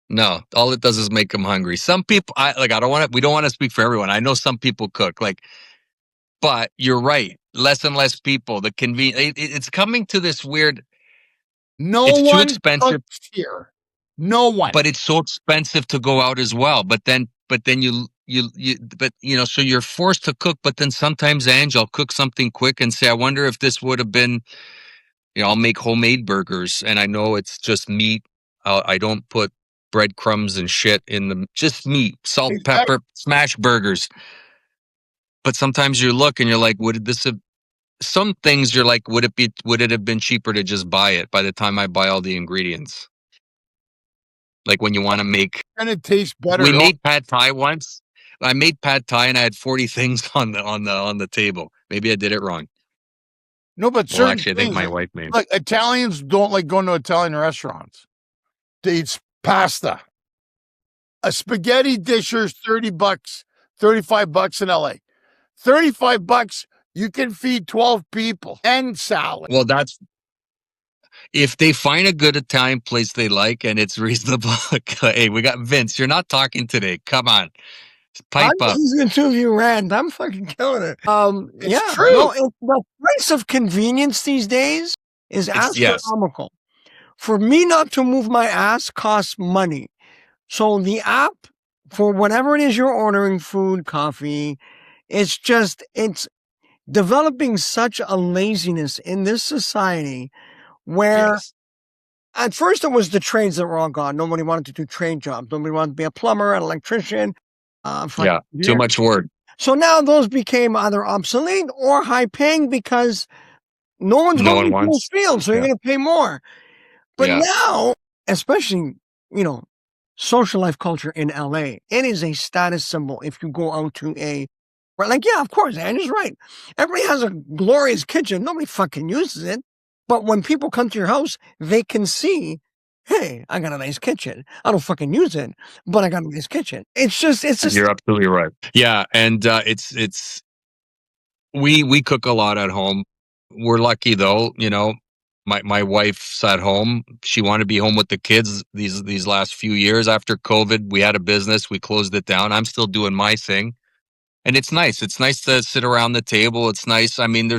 no, all it does is make them hungry. Some people, we don't want to speak for everyone. I know some people cook, but you're right. Less and less people. The it's coming to this weird. It's too expensive here. No one. But it's so expensive to go out as well. But then so you're forced to cook. But then sometimes, Ange, I'll cook something quick and say, I wonder if this would have been. I'll make homemade burgers, and I know it's just meat. I don't put breadcrumbs and shit in them. Just meat, salt, pepper, smash burgers. But sometimes you look and you're like, some things you're like, would it have been cheaper to just buy it by the time I buy all the ingredients? Like when you want to make. And it tastes better. We made pad thai once. I made pad thai and I had 40 things on the table. Maybe I did it wrong. No, but actually, I think my wife made. Like Italians don't like going to Italian restaurants. They eat pasta. A spaghetti dish is $30, $35 in LA. $35, you can feed 12 people and salad. Well, that's if they find a good Italian place they like and it's reasonable. Hey, we got Vince. You're not talking today. Come on. Pipe up. I'm listening to you rant. I'm fucking killing it. It's true. No, the price of convenience these days is astronomical. Yes. For me not to move my ass costs money. So the app, for whatever it is you're ordering, food, coffee, it's developing such a laziness in this society where at first it was the trades that were all gone. Nobody wanted to do trade jobs. Nobody wanted to be a plumber, an electrician. Too much work. So now those became either obsolete or high paying because no one's going to those fields, so you're going to pay more. But now, especially, social life culture in LA, it is a status symbol if you go out to of course, Andrew's right. Everybody has a glorious kitchen. Nobody fucking uses it. But when people come to your house, they can see, hey, I got a nice kitchen. I don't fucking use it, but I got a nice kitchen. It's just. You're absolutely right. Yeah, and we cook a lot at home. We're lucky though, My wife's at home. She wanted to be home with the kids these last few years. After COVID, we had a business. We closed it down. I'm still doing my thing. And it's nice. It's nice to sit around the table. It's nice. I mean,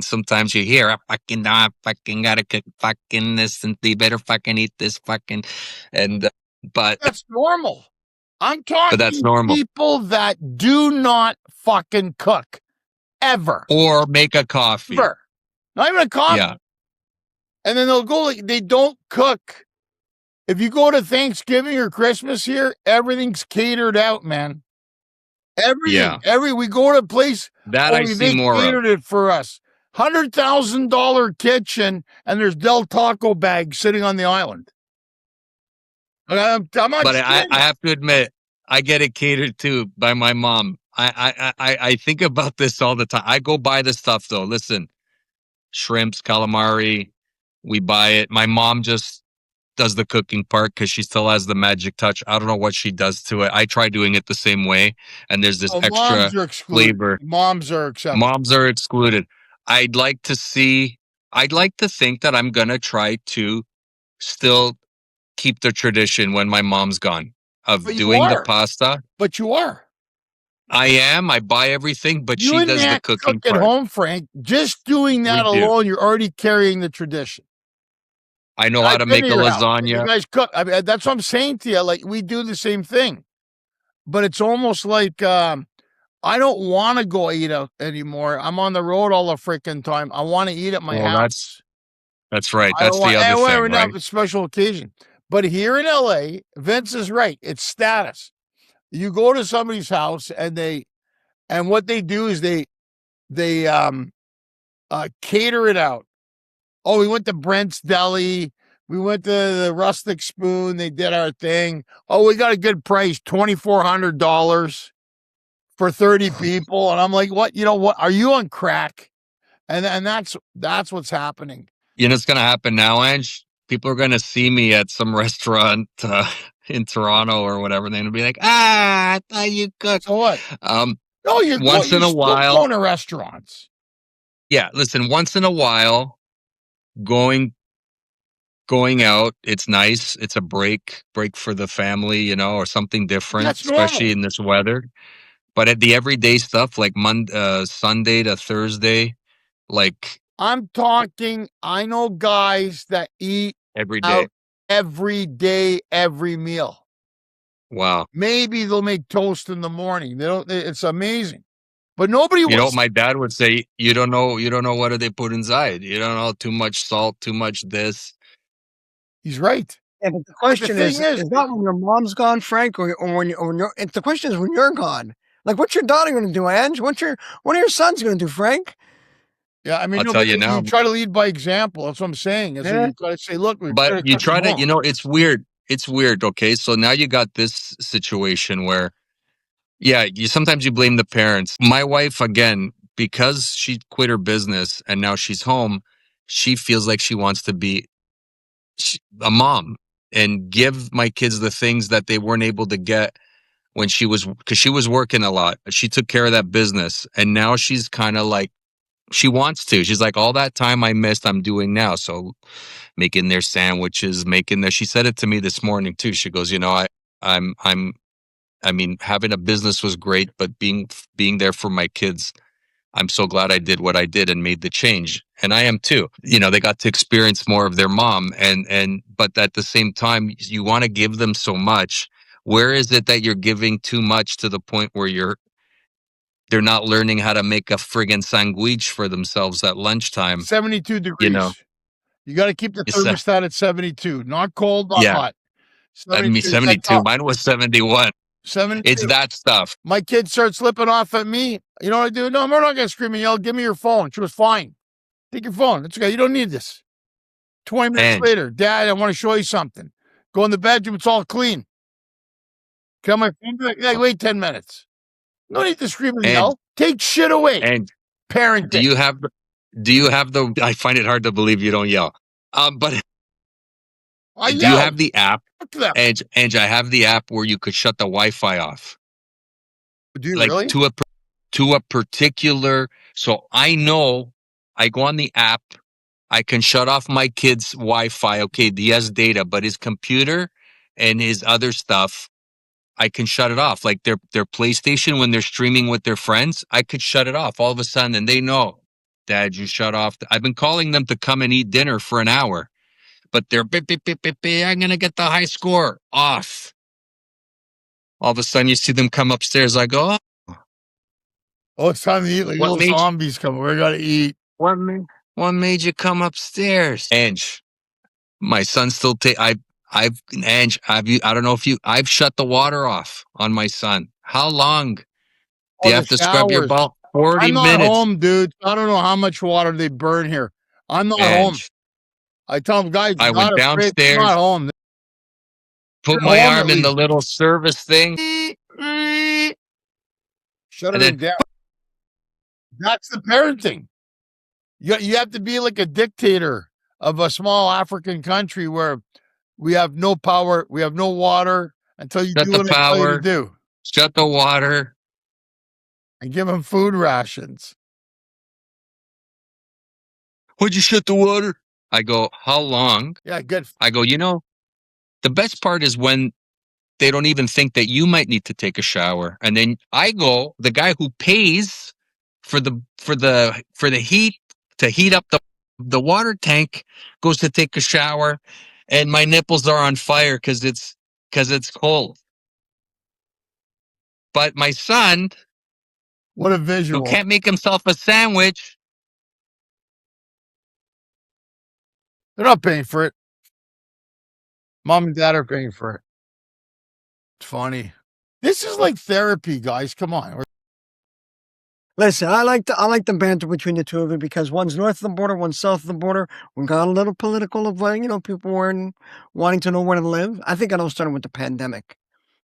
sometimes you hear, I fucking gotta cook fucking this and they better fucking eat this fucking. But that's normal. I'm talking that's normal. People that do not fucking cook ever. Or make a coffee. Ever. Not even a coffee. Yeah. And then they'll go, they don't cook. If you go to Thanksgiving or Christmas here, everything's catered out, man. Everything. We go to a place that I see more catered it for us. $100,000 kitchen, and there's Del Taco bags sitting on the island. I'm not. But I have to admit, I get it catered to by my mom. I think about this all the time. I go buy the stuff though. Listen, shrimps, calamari, we buy it. My mom just does the cooking part because she still has the magic touch. I don't know what she does to it. I try doing it the same way, and there's this extra moms are excluded. flavor. Moms are accepted. Moms are excluded. I'd like to think that I'm gonna try to still keep the tradition when my mom's gone of doing the pasta. But you are. I am. I buy everything, but You she and does the Nat cooking cook at part. home, Frank. Just doing that alone, you're already carrying the tradition. I know how to make a lasagna. You guys cook. I mean, that's what I'm saying to you. Like, we do the same thing, but it's almost like I don't want to go eat out anymore. I'm on the road all the freaking time. I want to eat at my house. That's right. That's the other thing, right? A special occasion. But here in LA, Vince is right. It's status. You go to somebody's house and what they do is they cater it out. Oh, we went to Brent's Deli. We went to the Rustic Spoon. They did our thing. Oh, we got a good price, $2,400 for 30 people. And I'm like, what? You know what? Are you on crack? And that's what's happening. You know what's going to happen now, Ange? People are going to see me at some restaurant in Toronto or whatever. They're going to be like, I thought you cooked. So what? No, you're once in a while going to restaurants. Yeah, listen, once in a while, going out, it's nice. It's a break for the family, you know, or something different, especially in this weather. But at the everyday stuff like Sunday to Thursday, like I'm talking, I know guys that eat every day, every meal. Wow. Maybe they'll make toast in the morning. It's amazing. But nobody You know what my dad would say, you don't know what do they put inside. You don't know, too much salt, too much this. He's right. And the question is not when your mom's gone, Frank, or when you're. The question is when you're gone. Like, what's your daughter going to do, Ange? What are your sons going to do, Frank? Yeah, I mean, I'll tell you now. You try to lead by example. That's what I'm saying. So you got to say, look, but you try to, you know, it's weird. It's weird. Okay, so now you got this situation where, yeah, sometimes you blame the parents. My wife, again, because she quit her business and now she's home, she feels like she wants to be a mom and give my kids the things that they weren't able to get when because she was working a lot. She took care of that business, and now she's kind of like, she wants to. She's like, all that time I missed, I'm doing now. So making their sandwiches, she said it to me this morning too. She goes, you know, I mean, having a business was great, but being there for my kids, I'm so glad I did what I did and made the change. And I am too. You know, they got to experience more of their mom, but at the same time, you want to give them so much. Where is it that you're giving too much to the point where they're not learning how to make a friggin' sandwich for themselves at lunchtime? 72 degrees. You know, you got to keep the thermostat at 72, not cold, not hot. 72. Mine was 71. 72. It's that stuff. My kid starts slipping off at me. You know what I do? No, I'm not going to scream and yell. Give me your phone. She was fine. Take your phone. It's okay. You don't need this. 20 minutes later, Dad, I want to show you something. Go in the bedroom. It's all clean. Come my phone. Like, wait 10 minutes. No need to scream and yell. Take shit away. And parenting. Do you have the? I find it hard to believe you don't yell. But do you have the app? And I have the app where you could shut the Wi-Fi off. Do you really? To a particular. So I know I go on the app. I can shut off my kid's Wi-Fi. Okay, he has data, but his computer and his other stuff, I can shut it off. Like their PlayStation, when they're streaming with their friends, I could shut it off all of a sudden, and they know, Dad, you shut off. I've been calling them to come and eat dinner for an hour, but they're beep, beep, beep, beep, beep, I'm gonna get the high score off. All of a sudden, you see them come upstairs. I go, oh, it's time to eat. Like little zombies coming. We gotta eat. What made you come upstairs? Ange, my son still Ange, I don't know if I've shut the water off on my son. How long do you have to scrub your ball? 40 minutes. I'm not home, dude. I don't know how much water they burn here. I'm not home. I tell them, guys, I went downstairs. I'm not home. Put my arm in the little service thing. Shut it down. That's the parenting. You have to be like a dictator of a small African country where We have no power. We have no water until you Shut do the what I tell you to power. do. Shut the water. And give them food rations. Would you shut the water? I go, how long? Yeah, good. I go, the best part is when they don't even think that you might need to take a shower. And then I go, the guy who pays for the heat to heat up the water tank goes to take a shower, and my nipples are on fire because it's cold. But my son, What a who visual. can't make himself a sandwich, they're not paying for it. Mom and dad are paying for it. It's funny. This is like therapy, guys. Come on. Listen, I like the banter between the two of you because one's north of the border, one's south of the border. We got a little political of people weren't wanting to know where to live. I think it all started with the pandemic.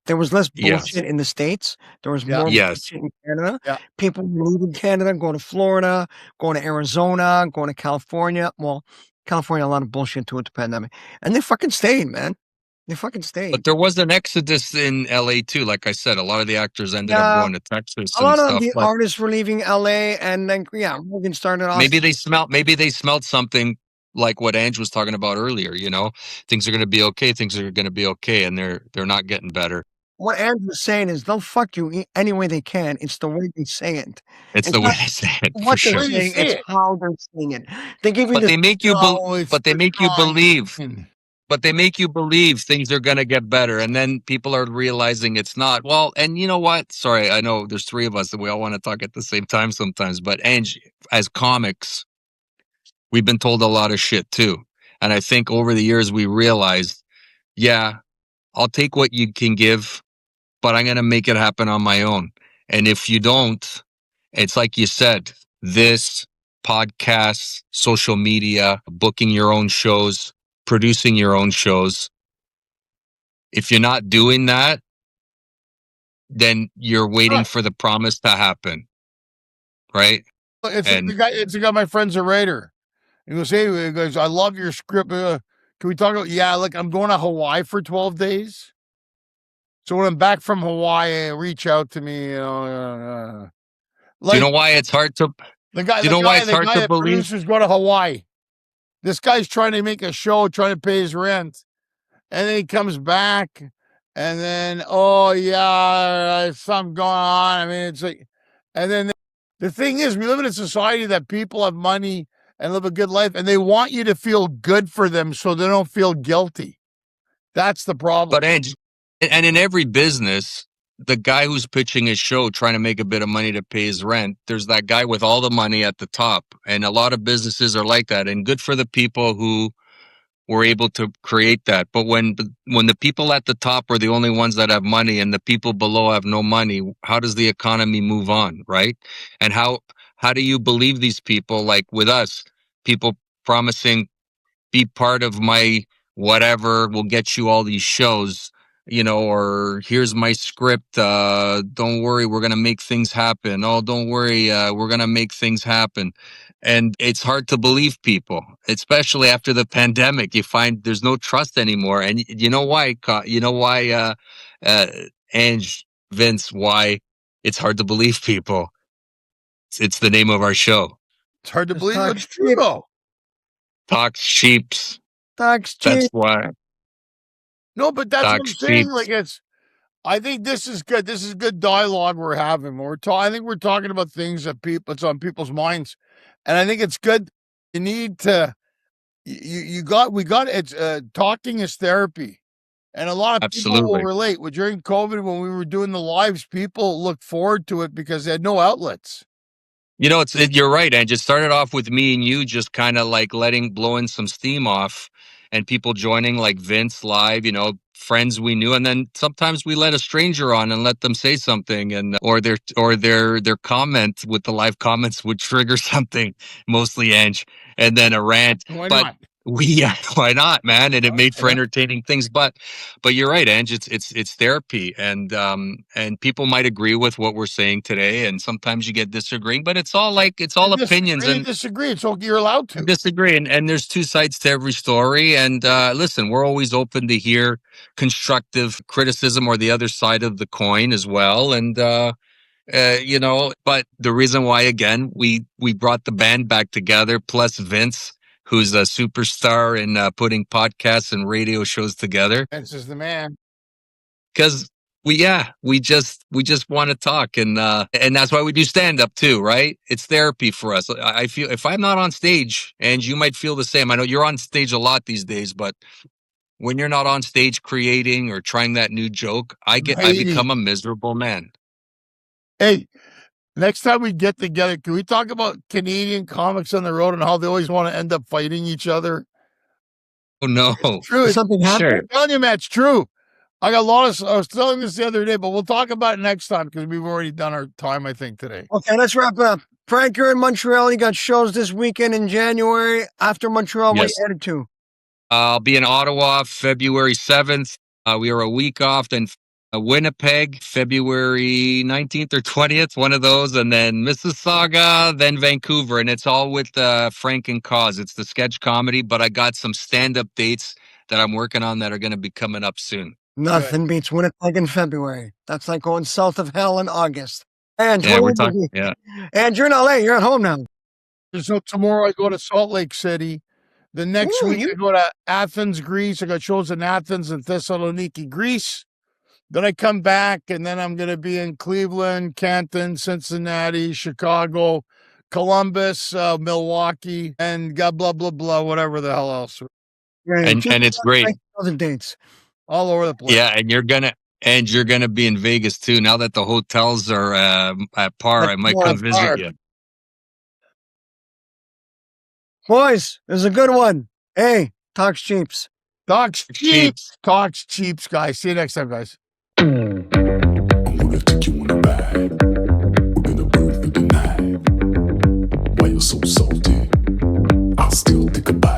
There was less bullshit in the States. There was more bullshit in Canada. Yeah. People leaving Canada, going to Florida, going to Arizona, going to California. Well, California, a lot of bullshit too with the pandemic. And they fucking stayed, man. They fucking stayed. But there was an exodus in LA too. Like I said, a lot of the actors ended up going to Texas. A lot of the artists were leaving LA, and then Rogan started off. Maybe they smelled something like what Ange was talking about earlier. Things are going to be okay. Things are going to be okay, and they're not getting better. What Ange was saying is they'll fuck you any way they can. It's the way they say it. It's the way they say it. What for they're sure. saying, it's how they're saying it. They give you But they make you believe. Hmm. But they make you believe things are going to get better. And then people are realizing it's not. Well, and you know what? Sorry, I know there's three of us and we all want to talk at the same time sometimes. But Ange, as comics, we've been told a lot of shit too. And I think over the years we realized, yeah, I'll take what you can give, but I'm going to make it happen on my own. And if you don't, it's like you said, this podcast, social media, booking your own shows, producing your own shows. If you're not doing that, then you're waiting for the promise to happen. Right? It's a guy, my friend's a writer. He goes, hey, I love your script. Can we talk about, look, I'm going to Hawaii for 12 days. So when I'm back from Hawaii, reach out to me. Do you know why it's hard to? The guy that producers go to Hawaii. This guy's trying to make a show, trying to pay his rent, and then he comes back, and then something going on. I mean, it's like, and then the thing is, we live in a society that people have money and live a good life, and they want you to feel good for them so they don't feel guilty. That's the problem. But and in every business, the guy who's pitching his show trying to make a bit of money to pay his rent, there's that guy with all the money at the top. And a lot of businesses are like that. And good for the people who were able to create that. But when the people at the top are the only ones that have money and the people below have no money, how does the economy move on, right? And how do you believe these people, like with us, people promising, be part of my whatever, we'll get you all these shows, or here's my script. Don't worry, we're going to make things happen. Oh, don't worry, we're going to make things happen. And it's hard to believe people, especially after the pandemic. You find there's no trust anymore. And you know why? Ange, Vince, why it's hard to believe people. It's the name of our show. It's hard to believe it's true, though. Talks cheaps. Talks cheap. That's why. No, but that's what I'm saying. Like, I think this is good. This is good dialogue we're having. I think we're talking about things that it's on people's minds. And I think it's good. You need to, it's talking is therapy. And a lot of people will relate. During COVID, when we were doing the lives, people looked forward to it because they had no outlets. You're right, and just started off with me and you just kind of like blowing some steam off and people joining, like Vince live, friends we knew. And then sometimes we let a stranger on and let them say something, or their comment with the live comments would trigger something, mostly Ange, and then a rant. Why not? Why not, man? And it made for Yeah. entertaining things. But you're right, Ange. It's therapy, and people might agree with what we're saying today, and sometimes you get disagreeing. But it's all opinions, and disagree. It's okay. You're allowed to disagree, and there's two sides to every story. And listen, we're always open to hear constructive criticism or the other side of the coin as well. And but the reason why, again, we brought the band back together, plus Vince, who's a superstar in putting podcasts and radio shows together. Vince is the man. Because we just want to talk, and that's why we do stand up too, right? It's therapy for us. I feel if I'm not on stage, and you might feel the same. I know you're on stage a lot these days, but when you're not on stage creating or trying that new joke, I become a miserable man. Hey, next time we get together, can we talk about Canadian comics on the road and how they always want to end up fighting each other? Oh no, it's true. Something happened. I'm telling you, Matt, it's true. I got a lot of. I was telling this the other day, but we'll talk about it next time because we've already done our time, I think, today. Okay, let's wrap it up. Frank, you're in Montreal. You got shows this weekend in January. After Montreal, yes. What are you headed to? I'll be in Ottawa February 7th. We are a week off. Then Winnipeg February 19th or 20th, one of those. And then Mississauga, then Vancouver. And it's all with Frank and Cause. It's the sketch comedy, but I got some stand-up dates that I'm working on that are going to be coming up soon. Nothing beats Winnipeg in February. That's like going south of hell in August. And we're talking. Yeah. And you're in LA. You're at home now. So tomorrow I go to Salt Lake City. The next week I go to Athens, Greece. I got shows in Athens and Thessaloniki, Greece. Then I come back, and then I'm going to be in Cleveland, Canton, Cincinnati, Chicago, Columbus, Milwaukee, and blah, blah, blah, whatever the hell else. Yeah, and it's great. Other dates. All over the place. Yeah, and you're gonna be in Vegas too. Now that the hotels are at par, I might come visit you. Boys, it was a good one. Hey, Talks Cheaps. Talks Cheaps. Talks Cheaps, guys. See you next time, guys. I'm gonna take you on a ride. We're gonna burn through the night. Why you're so salty? I'll still think about it.